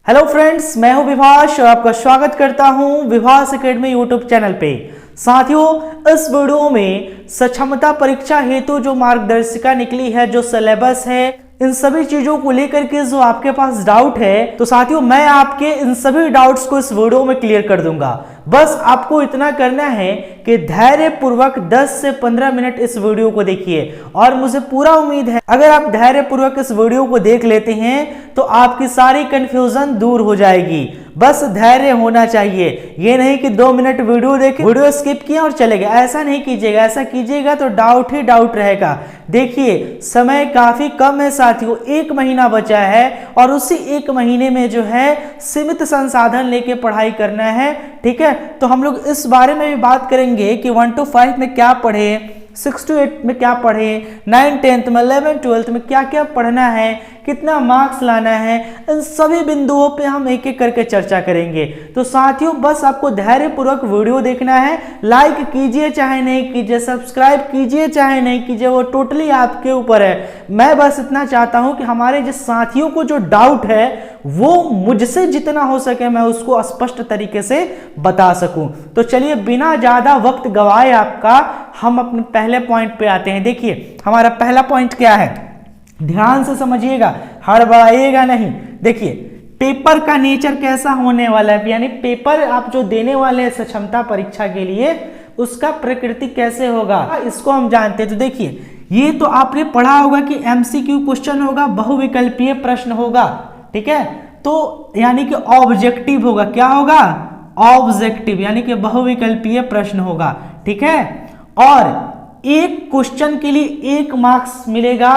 Hello friends, मैं हूं विभाष और आपका स्वागत करता हूं विभाष एकेडमी यूट्यूब चैनल पे। साथियों, इस वीडियो में सक्षमता परीक्षा हेतु जो मार्गदर्शिका निकली है, जो सिलेबस है, इन सभी चीजों को लेकर के जो आपके पास डाउट है, तो साथियों मैं आपके इन सभी डाउट्स को इस वीडियो में क्लियर कर दूंगा। बस आपको इतना करना है कि धैर्य पूर्वक 10 से 15 मिनट इस वीडियो को देखिए और मुझे पूरा उम्मीद है अगर आप धैर्य पूर्वक इस वीडियो को देख लेते हैं तो आपकी सारी कंफ्यूजन दूर हो जाएगी। बस धैर्य होना चाहिए, ये नहीं कि 2 मिनट वीडियो देखे, वीडियो स्किप किया और चले गए। ऐसा नहीं कीजिएगा, ऐसा कीजिएगा तो डाउट ही डाउट रहेगा। देखिए, समय काफी कम है साथियों, 1 महीना बचा है और उसी 1 महीने में जो है सीमित संसाधन लेके पढ़ाई करना है। ठीक है, तो हम लोग इस बारे में भी बात करेंगे कि 1 to 5 में क्या पढ़े, 6 to 8 में क्या पढ़े, 9 10th में, 11 12th में क्या क्या पढ़ना है, कितना मार्क्स लाना है, इन सभी बिंदुओं पे हम एक एक करके चर्चा करेंगे। तो साथियों बस आपको धैर्य पूर्वक वीडियो देखना है, लाइक कीजिए चाहे नहीं कीजिए, सब्सक्राइब कीजिए चाहे नहीं कीजिए, वो टोटली आपके ऊपर है। मैं बस इतना चाहता हूं कि हमारे जिस साथियों को जो डाउट है वो मुझसे जितना हो सके मैं उसको स्पष्ट तरीके से बता सकूं। तो चलिए बिना ज्यादा वक्त गवाए आपका हम अपने पहले पॉइंट पे आते हैं। देखिए हमारा पहला पॉइंट क्या है, ध्यान से समझिएगा, हड़बड़ाइएगा नहीं। देखिए पेपर का नेचर कैसा होने वाला है, यानी पेपर आप जो देने वाले हैं सक्षमता परीक्षा के लिए उसका प्रकृति कैसे होगा इसको हम जानते हैं। तो देखिए ये तो आपने पढ़ा होगा कि एमसीक्यू क्वेश्चन होगा, बहुविकल्पीय प्रश्न होगा। ठीक है, तो यानी कि ऑब्जेक्टिव होगा, क्या होगा, ऑब्जेक्टिव यानी कि बहुविकल्पीय प्रश्न होगा। ठीक है, और एक क्वेश्चन के लिए 1 मार्क्स मिलेगा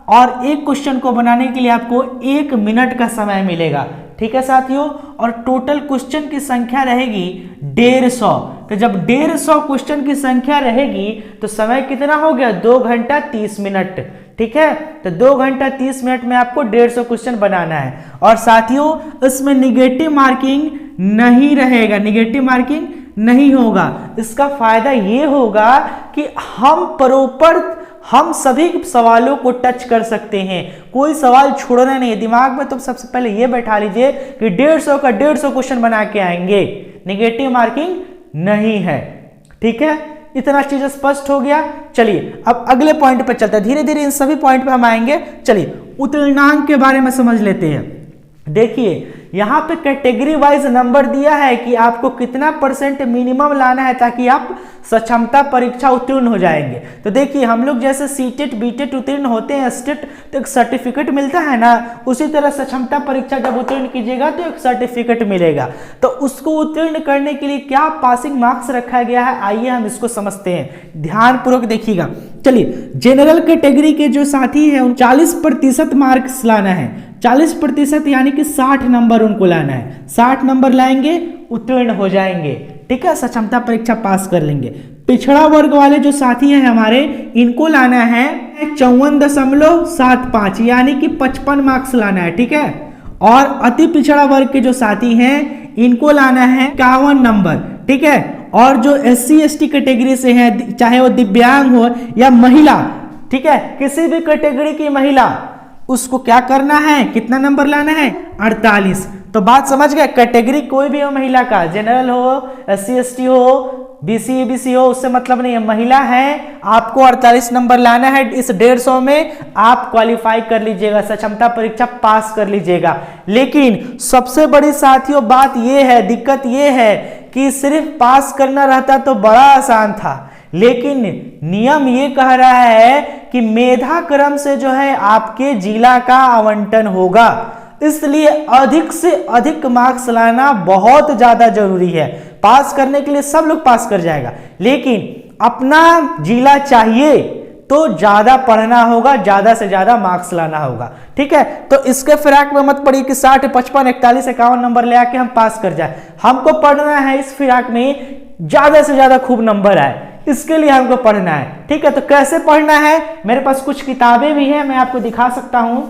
और एक क्वेश्चन को बनाने के लिए आपको 1 मिनट का समय मिलेगा। ठीक है साथियों, और टोटल क्वेश्चन की संख्या रहेगी 150। तो जब 150 क्वेश्चन की संख्या रहेगी तो समय कितना हो गया, 2 घंटा 30 मिनट। ठीक है, तो 2 घंटा 30 मिनट में आपको 150 क्वेश्चन बनाना है। और साथियों इसमें निगेटिव मार्किंग नहीं रहेगा, निगेटिव मार्किंग नहीं होगा। इसका फायदा ये होगा कि हम सभी सवालों को टच कर सकते हैं, कोई सवाल छोड़ना नहीं है दिमाग में। तो सबसे पहले ये बैठा लीजिए कि 150 का 150 क्वेश्चन बना के आएंगे, निगेटिव मार्किंग नहीं है। ठीक है, इतना चीज स्पष्ट हो गया। चलिए अब अगले पॉइंट पर चलते हैं, धीरे धीरे इन सभी पॉइंट पे हम आएंगे। चलिए उत्तीर्णांक के बारे में समझ लेते हैं। देखिए यहाँ पे कैटेगरी वाइज नंबर दिया है कि आपको कितना % मिनिमम लाना है ताकि आप सक्षमता परीक्षा उत्तीर्ण हो जाएंगे। तो देखिए हम लोग जैसे सीटेट बीटेट उत्तीर्ण होते हैं स्टेट तो एक सर्टिफिकेट मिलता है ना, उसी तरह सक्षमता परीक्षा जब उत्तीर्ण कीजिएगा तो एक सर्टिफिकेट मिलेगा। तो उसको उत्तीर्ण करने के लिए क्या पासिंग मार्क्स रखा गया है, आइए हम इसको समझते हैं, ध्यान पूर्वक देखिएगा। चलिए जनरल कैटेगरी के जो साथी हैं 40% मार्क्स लाना है, 40% यानी कि 60 नंबर उनको लाना है। 60 नंबर लाएंगे उत्तीर्ण हो जाएंगे। ठीक है, सक्षमता परीक्षा पास कर लेंगे। पिछड़ा वर्ग वाले जो साथी हैं हमारे, इनको लाना है 54.75 यानी कि 55 मार्क्स लाना है। ठीक है, और अति पिछड़ा वर्ग के जो साथी हैं इनको लाना है 51 नंबर। ठीक है, और जो SC ST कैटेगरी से हैं, चाहे वो दिव्यांग हो या महिला, ठीक है, किसी भी कैटेगरी की महिला, उसको क्या करना है, कितना नंबर लाना है, 48। तो बात समझ गए, कैटेगरी कोई भी हो महिला का, जनरल हो, SC ST हो, BC ABC हो, उससे मतलब नहीं है, महिला है, आपको 48 नंबर लाना है। इस 150 में आप क्वालिफाई कर लीजिएगा, सक्षमता परीक्षा पास कर लीजिएगा। लेकिन सबसे बड़ी साथियों बात यह है, दिक्कत यह है कि सिर्फ पास करना रहता तो बड़ा आसान था, लेकिन नियम ये कह रहा है कि मेधा क्रम से जो है आपके जिला का आवंटन होगा, इसलिए अधिक से अधिक मार्क्स लाना बहुत ज्यादा जरूरी है। पास करने के लिए सब लोग पास कर जाएगा, लेकिन अपना जिला चाहिए तो ज्यादा पढ़ना होगा, ज्यादा से ज्यादा मार्क्स लाना होगा। ठीक है, तो इसके फिराक में मत पड़िए कि 60 55 41 51 नंबर ले आके हम पास कर जाए। हमको पढ़ना है इस फिराक में ज्यादा से ज्यादा खूब नंबर आए, इसके लिए हमको पढ़ना है। ठीक है, तो कैसे पढ़ना है, मेरे पास कुछ किताबें भी हैं, मैं आपको दिखा सकता हूं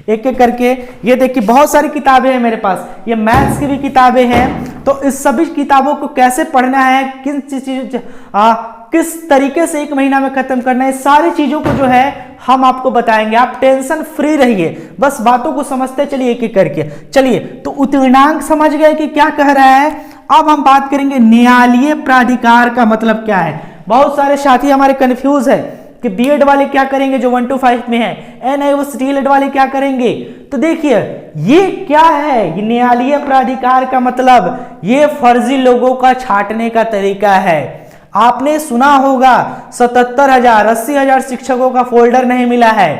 एक एक करके। ये देखिए बहुत सारी किताबें हैं मेरे पास, ये मैथ्स की भी किताबें हैं। तो इस सभी किताबों को कैसे पढ़ना है, किस तरीके से 1 महीना में खत्म करना है, सारी चीजों को जो है हम आपको बताएंगे। आप टेंशन फ्री रहिए, बस बातों को समझते चलिए एक एक करके। चलिए, तो उत्तीर्णांक समझ गए कि क्या कह रहा है। अब हम बात करेंगे न्यायालयीय प्राधिकार का मतलब क्या है। बहुत सारे साथी हमारे कंफ्यूज है कि बीएड वाले क्या करेंगे जो 1 to 5 में है, एनआईओएस डीएलएड वाले क्या करेंगे। तो देखिए ये क्या है, ये न्यायालयीय प्राधिकार का मतलब ये फर्जी लोगों का छांटने का तरीका है। आपने सुना होगा 77,000 80,000 शिक्षकों का फोल्डर नहीं मिला है,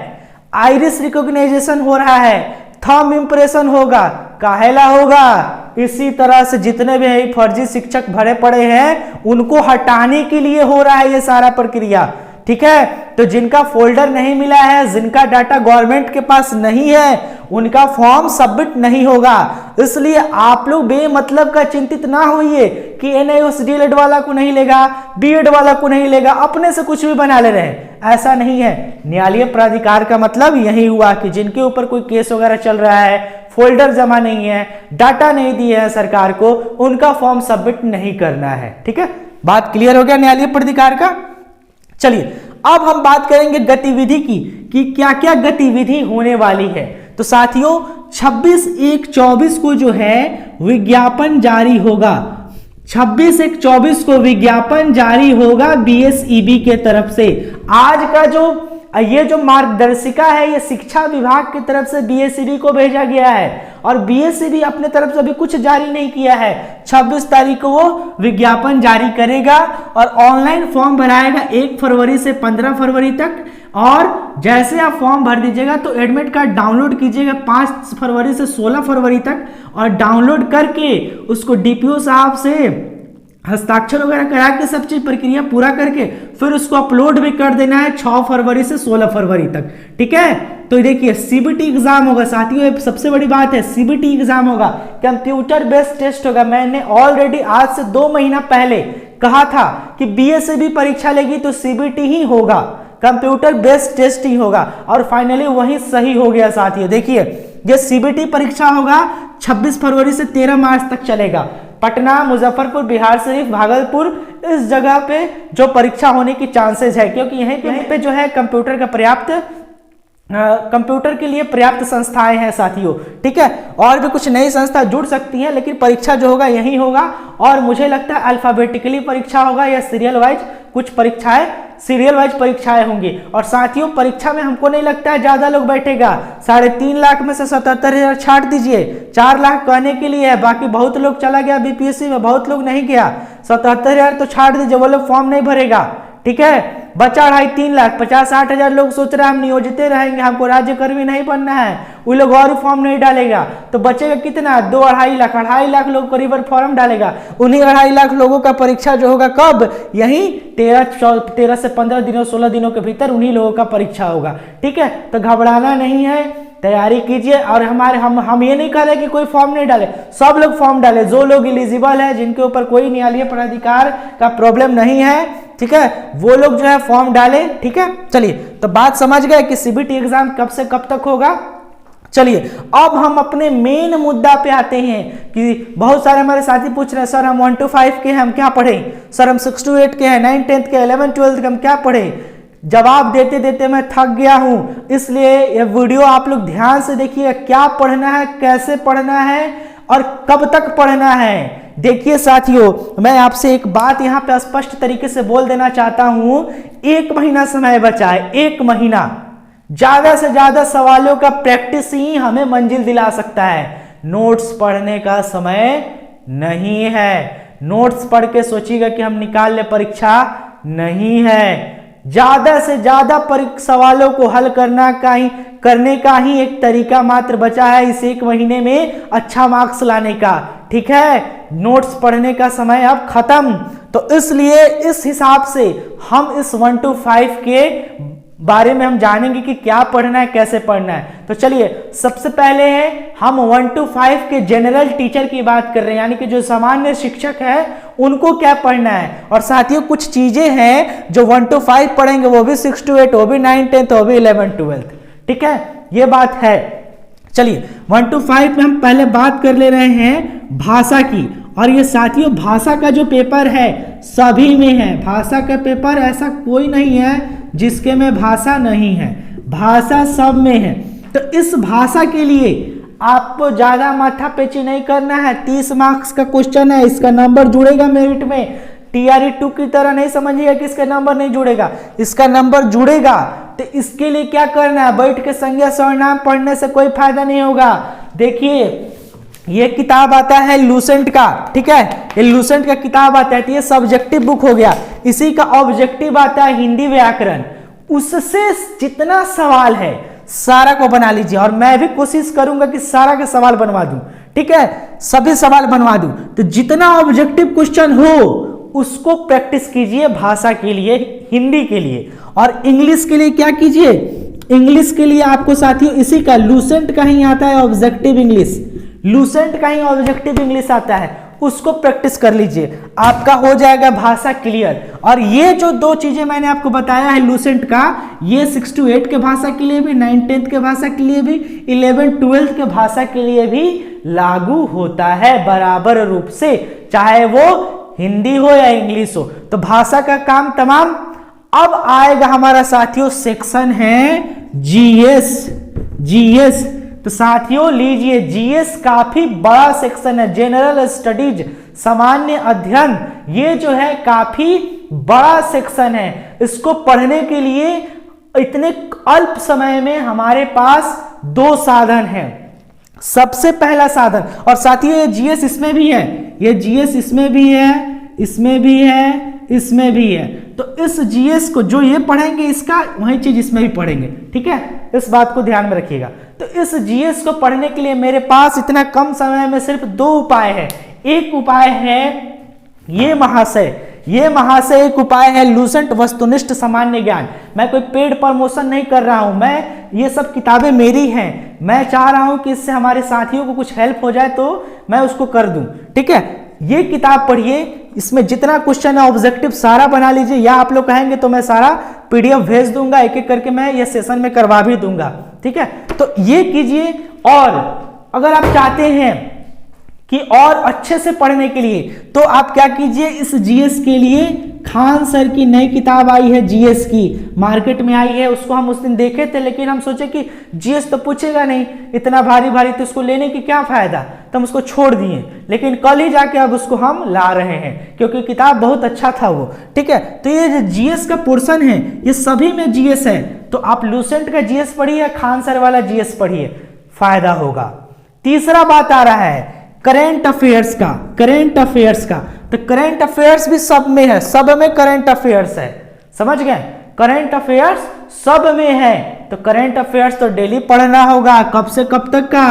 आइरिस रिकॉग्नाइजेशन हो रहा है, थंब इंप्रेशन होगा, काहेला होगा। इसी तरह से जितने भी फर्जी शिक्षक भरे पड़े हैं उनको हटाने के लिए हो रहा है ये सारा प्रक्रिया, ठीक है। तो जिनका फोल्डर नहीं मिला है, जिनका डाटा गवर्नमेंट के पास नहीं है, उनका फॉर्म सबमिट नहीं होगा। इसलिए आप लोग बेमतलब का चिंतित ना होइए कि एनआईओएस डीएलएड वाला को नहीं लेगा, बीएड वाला को नहीं लेगा, अपने से कुछ भी बना ले रहे हैं, ऐसा नहीं है। न्यायालयीय प्राधिकार का मतलब यही हुआ कि जिनके ऊपर कोई केस वगैरह चल रहा है, फोल्डर जमा नहीं है, डाटा नहीं दिए है सरकार को, उनका फॉर्म सबमिट नहीं करना है, ठीक है। बात क्लियर हो गया न्यायालयीय प्राधिकार का। चलिए अब हम बात करेंगे गतिविधि की कि क्या क्या गतिविधि होने वाली है। तो साथियों 26/1/24 को जो है विज्ञापन जारी होगा, 26/1/24 को विज्ञापन जारी होगा बीएसईबी के तरफ से। आज का ये जो मार्गदर्शिका है ये शिक्षा विभाग की तरफ से बीएसईबी को भेजा गया है और बीएसईबी अपने तरफ से अभी कुछ जारी नहीं किया है। 26 तारीख को वो विज्ञापन जारी करेगा और ऑनलाइन फॉर्म भराएगा 1 फरवरी से 15 फरवरी तक। और जैसे आप फॉर्म भर दीजिएगा तो एडमिट कार्ड डाउनलोड कीजिएगा 5 फरवरी से 16 फरवरी तक, और डाउनलोड करके उसको डीपीओ साहब से हस्ताक्षर वगैरह करा के सब चीज प्रक्रिया पूरा करके फिर उसको अपलोड भी कर देना है 6 फरवरी से 16 फरवरी तक, ठीक है। तो देखिए सीबीटी एग्जाम होगा साथियों, सबसे बड़ी बात है सीबीटी एग्जाम होगा, कंप्यूटर बेस्ड टेस्ट होगा। मैंने ऑलरेडी आज से 2 महीना पहले कहा था कि बीएसईबी परीक्षा लेगी तो सीबीटी ही होगा, कंप्यूटर बेस्ड टेस्ट ही होगा, और फाइनली वही सही हो गया साथियों। देखिए ये सीबीटी परीक्षा होगा 26 फरवरी से 13 मार्च तक चलेगा। पटना, मुजफ्फरपुर, बिहार शरीफ, भागलपुर, इस जगह पे जो परीक्षा होने की चांसेस है, क्योंकि यहीं पे जो है कंप्यूटर के लिए पर्याप्त संस्थाएं हैं साथियों, ठीक है। और भी कुछ नई संस्था जुड़ सकती हैं, लेकिन परीक्षा जो होगा यही होगा। और मुझे लगता है अल्फाबेटिकली परीक्षा होगा या सीरियल वाइज, कुछ परीक्षाएं सीरियल वाइज परीक्षाएं होंगी। और साथियों परीक्षा में हमको नहीं लगता है ज्यादा लोग बैठेगा, 3.5 लाख में से 77,000 छाट दीजिए, 4 लाख कहने के लिए है, बाकी बहुत लोग चला गया बीपीएससी में, बहुत लोग नहीं गया। 77,000 तो छाट दीजिए, वो लोग फॉर्म नहीं भरेगा, ठीक है। बचा 2.5-3 लाख, 50-60 लोग सोच रहे हैं हम नियोजित रहेंगे, हमको राज्यकर्मी नहीं बनना है, वो लोग और फॉर्म नहीं डालेगा, तो बचेगा कितना 2-2.5 लाख, 2.5 लाख लोग करीब फॉर्म डालेगा। उन्हीं 2.5 लाख लोगों का परीक्षा जो होगा कब, यही 13 से 15 दिनों 16 दिनों के भीतर उन्हीं लोगों का परीक्षा होगा, ठीक है। तो घबराना नहीं है, तैयारी कीजिए। और हम ये नहीं कह रहे कि कोई फॉर्म नहीं डाले, सब लोग फॉर्म डाले, जो लोग एलिजिबल है, जिनके ऊपर कोई न्यायालयीय प्राधिकार का प्रॉब्लम नहीं है, ठीक है, वो लोग जो है फॉर्म डाले, ठीक है। चलिए तो बात समझ गए कि सीबीटी एग्जाम कब से कब तक होगा। चलिए अब हम अपने मेन मुद्दा पे आते हैं कि बहुत सारे हमारे साथी पूछ रहे हैं सर हम 1 to 5 के हैं, हम क्या पढ़ें, सर हम 6 to 8 के हैं, 9th 10th के, 11th 12th के, हम क्या पढ़ें। जवाब देते देते मैं थक गया हूं, इसलिए यह वीडियो आप लोग ध्यान से देखिए, क्या पढ़ना है, कैसे पढ़ना है और कब तक पढ़ना है। देखिए साथियों मैं आपसे एक बात यहां पे स्पष्ट तरीके से बोल देना चाहता हूं, 1 महीना समय बचा है, 1 महीना, ज्यादा से ज्यादा सवालों का प्रैक्टिस ही हमें मंजिल दिला सकता है। नोट्स पढ़ने का समय नहीं है, नोट्स पढ़ के सोचिएगा कि हम निकाल ले परीक्षा, नहीं है। ज्यादा से ज्यादा सवालों को हल करने का ही एक तरीका मात्र बचा है इस 1 महीने में अच्छा मार्क्स लाने का, ठीक है। नोट्स पढ़ने का समय अब खत्म। तो इसलिए इस हिसाब से हम इस 1 to 5 के बारे में हम जानेंगे कि क्या पढ़ना है, कैसे पढ़ना है। तो चलिए सबसे पहले है हम 1 to 5 के जनरल टीचर की बात कर रहे हैं, यानी कि जो सामान्य शिक्षक है उनको क्या पढ़ना है। और साथियों कुछ चीजें हैं जो 1 to 5 पढ़ेंगे, वो भी 6 to 8, वो भी 9th 10th, वो भी 11th 12th, ठीक है, ये बात है। चलिए 1 to 5 में हम पहले बात कर ले रहे हैं भाषा की, और ये साथियों भाषा का जो पेपर है सभी में है, भाषा का पेपर ऐसा कोई नहीं है जिसके में भाषा नहीं है, भाषा सब में है। तो इस भाषा के लिए आपको ज्यादा माथापेची नहीं करना है, 30 मार्क्स का क्वेश्चन है, इसका नंबर जुड़ेगा मेरिट में। टीआरई 2 की तरह नहीं समझिएगा कि इसका नंबर नहीं जुड़ेगा, इसका नंबर जुड़ेगा। तो इसके लिए क्या करना है, बैठ के संज्ञा सर्वनाम पढ़ने से कोई फायदा नहीं होगा। देखिए ये किताब आता है लूसेंट का, ठीक है, ये लूसेंट का किताब आता है, तो ये सब्जेक्टिव बुक हो गया। इसी का ऑब्जेक्टिव आता है हिंदी व्याकरण, उससे जितना सवाल है सारा को बना लीजिए, और मैं भी कोशिश करूंगा कि सारा के सवाल बनवा दूं, ठीक है, सभी सवाल बनवा दूं। तो जितना ऑब्जेक्टिव क्वेश्चन हो उसको प्रैक्टिस कीजिए भाषा के लिए, हिंदी के लिए। और इंग्लिश के लिए क्या कीजिए, इंग्लिश के लिए आपको साथियों इसी का लूसेंट का ही आता है ऑब्जेक्टिव इंग्लिश, लूसेंट का ही ऑब्जेक्टिव इंग्लिश आता है, उसको प्रैक्टिस कर लीजिए, आपका हो जाएगा भाषा क्लियर। और ये जो 2 चीजें मैंने आपको बताया है लूसेंट का, ये 6 to 8 के भाषा के लिए भी, 9 10th के भाषा के लिए भी, 11 12th के भाषा के लिए भी लागू होता है बराबर रूप से, चाहे वो हिंदी हो या इंग्लिश हो। तो भाषा का काम तमाम। अब आएगा हमारा साथियों सेक्शन है जीएस, जीएस। तो साथियों लीजिए, जीएस काफी बड़ा सेक्शन है, जनरल स्टडीज, सामान्य अध्ययन, ये जो है काफी बड़ा सेक्शन है। इसको पढ़ने के लिए इतने अल्प समय में हमारे पास 2 साधन हैं। सबसे पहला साधन, और साथियों ये जीएस इसमें भी है, ये जीएस इसमें भी है, इसमें भी है, इसमें भी है। तो इस जीएस को जो ये पढ़ेंगे इसका वही चीज इसमें भी पढ़ेंगे, ठीक है, इस बात को ध्यान में रखिएगा। तो इस जीएस को पढ़ने के लिए मेरे पास इतना कम समय में सिर्फ 2 उपाय है। एक उपाय है ये महाशय, ये महाशय एक उपाय है लूसेंट वस्तुनिष्ठ सामान्य ज्ञान। मैं कोई पेड प्रमोशन नहीं कर रहा हूं, मैं ये सब किताबें मेरी हैं, मैं चाह रहा हूं कि इससे हमारे साथियों को कुछ हेल्प हो जाए तो मैं उसको कर दूं, ठीक है। ये किताब पढ़िए, इसमें जितना क्वेश्चन है ऑब्जेक्टिव सारा बना लीजिए, या आप लोग कहेंगे तो मैं सारा पीडीएफ भेज दूंगा, एक एक करके मैं ये सेशन में करवा भी दूंगा, ठीक है। तो ये कीजिए। और अगर आप चाहते हैं कि और अच्छे से पढ़ने के लिए तो आप क्या कीजिए, इस जीएस के लिए खान सर की नई किताब आई है जीएस की, मार्केट में आई है, उसको हम उस दिन देखे थे, लेकिन हम सोचे कि जीएस तो पूछेगा नहीं इतना भारी भारी, तो उसको लेने की क्या फायदा, तो हम उसको छोड़ दिए। लेकिन कल ही जाके अब उसको हम ला रहे हैं क्योंकि किताब बहुत अच्छा था वो, ठीक है। तो ये जो जीएस का पोर्शन है ये सभी में जीएस है, तो आप लूसेंट का जीएस पढ़िए, खान सर वाला जीएस पढ़िए, फायदा होगा। तीसरा बात आ रहा है करेंट अफेयर्स का, करेंट अफेयर्स का। तो करेंट अफेयर्स भी सब में है, सब में करेंट अफेयर्स है, समझ गए, करेंट अफेयर्स सब में है। तो करेंट अफेयर्स तो डेली पढ़ना होगा। कब से कब तक का,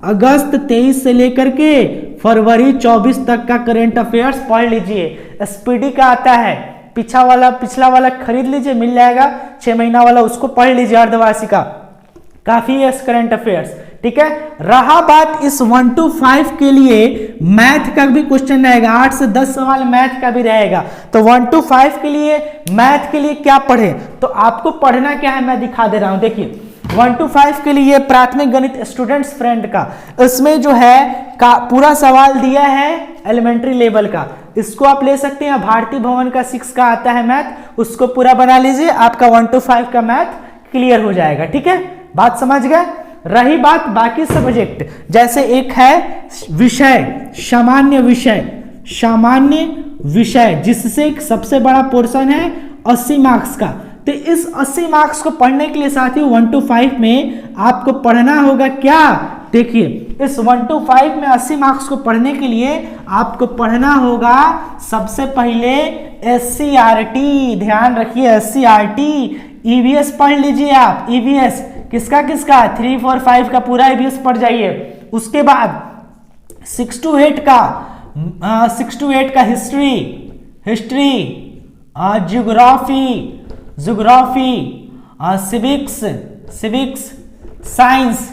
अगस्त 23 से लेकर के फरवरी 24 तक का करेंट अफेयर्स पढ़ लीजिए। एसपीडी का आता है, पिछला वाला खरीद लीजिए, मिल जाएगा 6 महीना वाला, उसको पढ़ लीजिए, अर्धवार्षिक का, काफी है करंट अफेयर्स, ठीक है। रहा बात इस 1 to 5 के लिए मैथ का भी क्वेश्चन रहेगा, 8 से 10 सवाल मैथ का भी रहेगा। तो 1 to 5 के लिए मैथ के लिए क्या पढ़े, तो आपको पढ़ना क्या है मैं दिखा दे रहा हूं। देखिए 1 to 5 के लिए प्राथमिक गणित स्टूडेंट्स फ्रेंड का, इसमें जो है पूरा सवाल दिया है एलिमेंट्री लेवल का, इसको आप ले सकते हैं। भारतीय भवन का 6 का आता है मैथ, उसको पूरा बना लीजिए, आपका 1 to 5 का मैथ क्लियर हो जाएगा, ठीक है, बात समझ गए। रही बात बाकी सब्जेक्ट, जैसे एक है विषय, सामान्य विषय, सामान्य विषय जिससे सबसे बड़ा पोर्शन है 80 मार्क्स का। तो इस 80 मार्क्स को पढ़ने के लिए साथियों 1 to 5 में आपको पढ़ना होगा क्या, देखिए इस 1 to 5 में 80 मार्क्स को पढ़ने के लिए आपको पढ़ना होगा सबसे पहले एससीईआरटी, ध्यान रखिए एससीईआरटी, ईवीएस पढ़ लीजिए आप, ईवीएस किसका 3, 4, 5 का पूरा ईवीएस पढ़ जाइए। उसके बाद 6 to 8 का हिस्ट्री, ज्योग्राफी, सिविक्स, साइंस,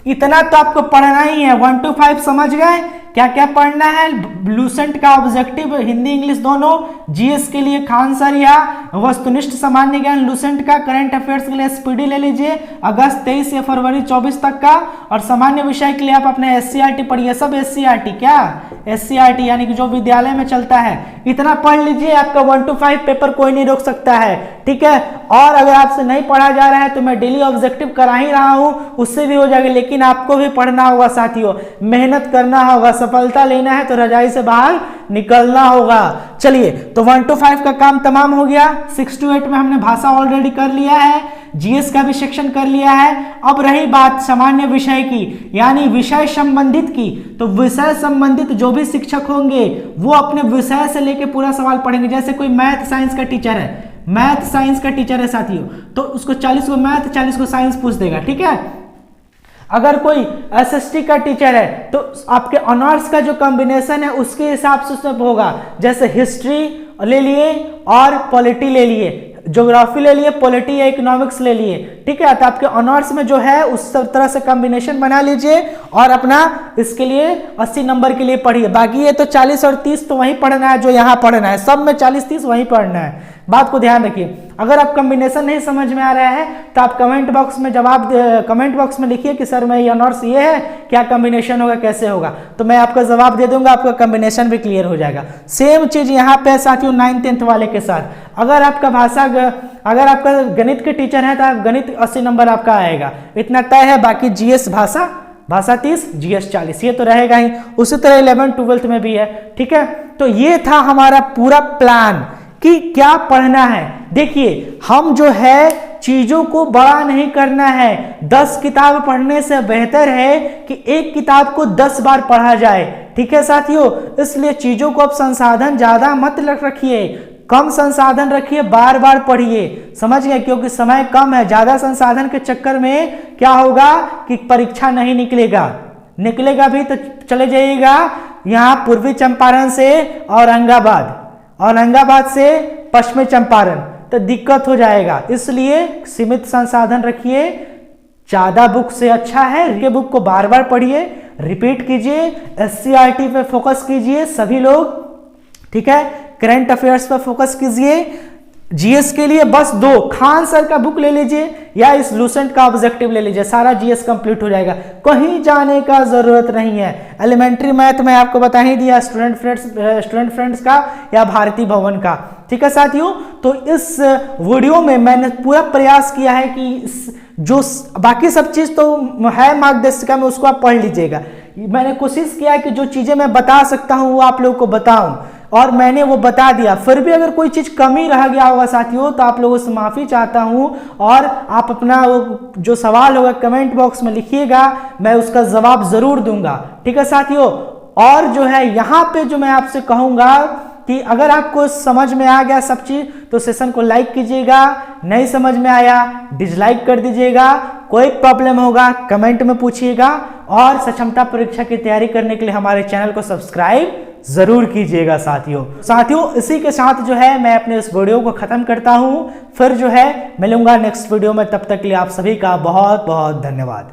इतना तो आपको पढ़ना ही है। 1 to 5 समझ गए, क्या क्या पढ़ना है, लूसेंट का ऑब्जेक्टिव हिंदी इंग्लिश दोनों, जीएस के लिए खान सर या वस्तुनिष्ठ सामान्य ज्ञान लूसेंट का, करंट अफेयर्स के लिए एसपीडी ले लीजिए अगस्त 23 या फरवरी 24 तक का, और सामान्य विषय के लिए आप अपने एससीईआरटी पढ़िए, सब एससीईआरटी, क्या एससीईआरटी यानी कि जो विद्यालय में चलता है, इतना पढ़ लीजिए, आपका 1 to 5 पेपर कोई नहीं रोक सकता है, ठीक है। और अगर आपसे नहीं पढ़ा जा रहा है तो मैं डेली ऑब्जेक्टिव करा ही रहा हूं, उससे भी हो जाएगा, लेकिन आपको भी पढ़ना होगा साथियों, मेहनत करना होगा, सफलता लेना है तो रजाई से बाहर निकलना होगा। चलिए, तो 1 to 5 का काम तमाम हो गया। 6 to 8 में हमने भाषा ऑलरेडी कर लिया है, जीएस का भी सेक्शन कर लिया है। अब रही बात सामान्य विषय की, यानी विषय संबंधित की, तो विषय संबंधित जो भी शिक्षक होंगे वो अपने विषय से लेके पूरा सवाल पढ़ेंगे। जैसे कोई मैथ साइंस का टीचर है, मैथ साइंस का टीचर है साथियों, तो उसको 40 को मैथ 40 को साइंस पूछ देगा, ठीक है। अगर कोई एसएसटी का टीचर है तो आपके ऑनर्स का जो कॉम्बिनेशन है उसके हिसाब से उसमें होगा, जैसे हिस्ट्री ले लिए और पॉलिटी ले लिए, ज्योग्राफी ले लिए, पॉलिटी या इकोनॉमिक्स ले लिए, ठीक है। तो आपके ऑनर्स में जो है उस सब तरह से कॉम्बिनेशन बना लीजिए और अपना इसके लिए 80 नंबर के लिए पढ़िए। बाकी ये तो 40 और 30 तो वहीं पढ़ना है जो यहाँ पढ़ना है, सब में 40-30 वहीं पढ़ना है, बात को ध्यान रखिए। अगर आप कॉम्बिनेशन नहीं समझ में आ रहा है तो आप कमेंट बॉक्स में कमेंट बॉक्स में लिखिए कि सर मैं ये ऑनर्स ये है, क्या कॉम्बिनेशन होगा, कैसे होगा, तो मैं आपका जवाब दे दूंगा, आपका कॉम्बिनेशन भी क्लियर हो जाएगा। सेम चीज यहाँ पे साथियों 9th-10th वाले के साथ। अगर आपका गणित के टीचर है तो आप गणित 80 नंबर आपका आएगा, इतना तय है। बाकी जीएस भाषा 30, जीएस 40, ये तो रहेगा ही। उसी तरह 11th-12th में भी है, ठीक है। तो ये था हमारा पूरा प्लान कि क्या पढ़ना है। देखिए, हम जो है चीजों को बड़ा नहीं करना है, 10 किताब पढ़ने से बेहतर है कि एक किताब को 10 बार पढ़ा जाए, ठीक है साथियों। इसलिए चीजों को अब संसाधन ज्यादा मत रखिए, कम संसाधन रखिए, बार बार पढ़िए, समझ गए, क्योंकि समय कम है। ज्यादा संसाधन के चक्कर में क्या होगा कि परीक्षा नहीं निकलेगा भी तो चले जाइएगा यहाँ पूर्वी चंपारण से औरंगाबाद से पश्चिमी चंपारण, तो दिक्कत हो जाएगा। इसलिए सीमित संसाधन रखिए, ज्यादा बुक से अच्छा है ये बुक को बार बार पढ़िए, रिपीट कीजिए, एससीईआरटी पे फोकस कीजिए सभी लोग, ठीक है। करंट अफेयर्स पर फोकस कीजिए। जीएस के लिए बस 2 खान सर का बुक ले लीजिए या इस लूसेंट का ऑब्जेक्टिव ले लीजिए, सारा जीएस कंप्लीट हो जाएगा, कहीं जाने का जरूरत नहीं है। एलिमेंट्री मैथ में आपको बता ही दिया, स्टूडेंट फ्रेंड्स का या भारती भवन का, ठीक है साथियों। तो इस वीडियो में मैंने पूरा प्रयास किया है कि जो बाकी सब चीज तो है मार्गदर्शिका में, उसको आप पढ़ लीजिएगा। मैंने कोशिश किया कि जो चीजें मैं बता सकता हूं वो आप लोगों को बताऊं, और मैंने वो बता दिया। फिर भी अगर कोई चीज कमी रह गया होगा साथियों तो आप लोगों से माफी चाहता हूं, और आप अपना वो जो सवाल होगा कमेंट बॉक्स में लिखिएगा, मैं उसका जवाब जरूर दूंगा, ठीक है साथियों। और जो है यहाँ पे जो मैं आपसे कहूंगा कि अगर आपको समझ में आ गया सब चीज तो सेशन को लाइक कीजिएगा, नहीं समझ में आया डिसलाइक कर दीजिएगा, कोई प्रॉब्लम होगा कमेंट में पूछिएगा, और सक्षमता परीक्षा की तैयारी करने के लिए हमारे चैनल को सब्सक्राइब जरूर कीजिएगा साथियों। इसी के साथ जो है मैं अपने इस वीडियो को खत्म करता हूं, फिर जो है मिलूंगा नेक्स्ट वीडियो में, तब तक के लिए आप सभी का बहुत बहुत धन्यवाद।